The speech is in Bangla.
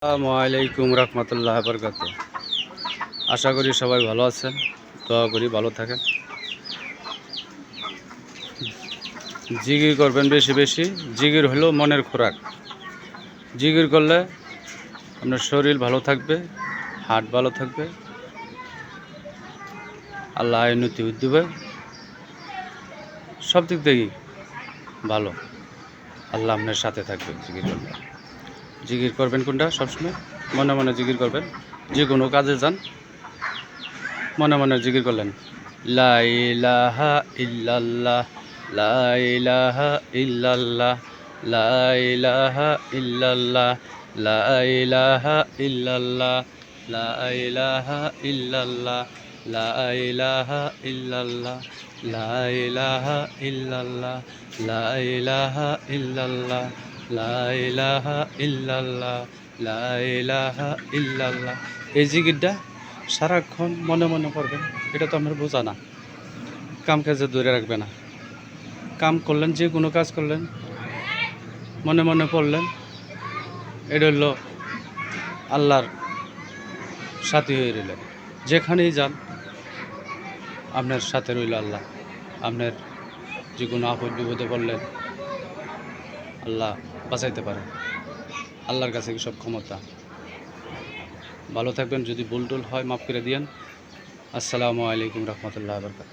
আসসালামু আলাইকুম রহমতুল্লাহ বরকাত। আশা করি সবাই ভালো আছেন, দোয়া করি ভালো থাকেন। জিকির করবেন বেশি বেশি। জিকির হলো মনের খোরাক। জিকির করলে আপনার শরীর ভালো থাকবে, হার্ট ভালো থাকবে, আল্লাহ উন্নতি দেবে, সব দিক থেকেই ভালো। আল্লাহ আপনার সাথে থাকবে জিকির করলে। জিকির করবেন কোনটা সবসময় মনে মনে জিকির করবেন। যে কোনো কাজে যান, মনে মনে জিকির করলেন, লা ইলাহা ইল্লাল্লাহ, লা ইলাহা ইল্লাল্লাহ, লা ইলাহা ইল্লাল্লাহ, লা ইলাহা ইল্লাল্লাহ, লা ইলাহা ইল্লাল্লাহ, লা ইলাহা ইল্লাল্লাহ, লা ইলাহা ইল্লাল্লাহ, লা ইলাহা ইল্লাল্লাহ, লা ইলাহা ইল্লাল্লাহ, লা ইলাহা ইল্লাল্লাহ। এই জিকিরটা সারাক্ষণ মনে মনে করবেন। এটা তো আপনার বোঝা না, কাম কাজে ধরে রাখবে না। কাম করলেন, যে কোনো কাজ করলেন, মনে মনে পড়লেন, এটা হলো আল্লাহর সাথী হয়ে রইলেন। যেখানেই যান আপনার সাথে রইল আল্লাহ। আপনার যে কোনো আপদ বিপদে পড়লেন, আল্লাহ বাঁচাইতে পারে। আল্লাহর কাছে কি সব ক্ষমতা। ভালো থাকবেন। যদি ভুল টুল হয় মাফ করে দিয়েন। আসসালামু আলাইকুম রহমতুল্লাহ বরকাত।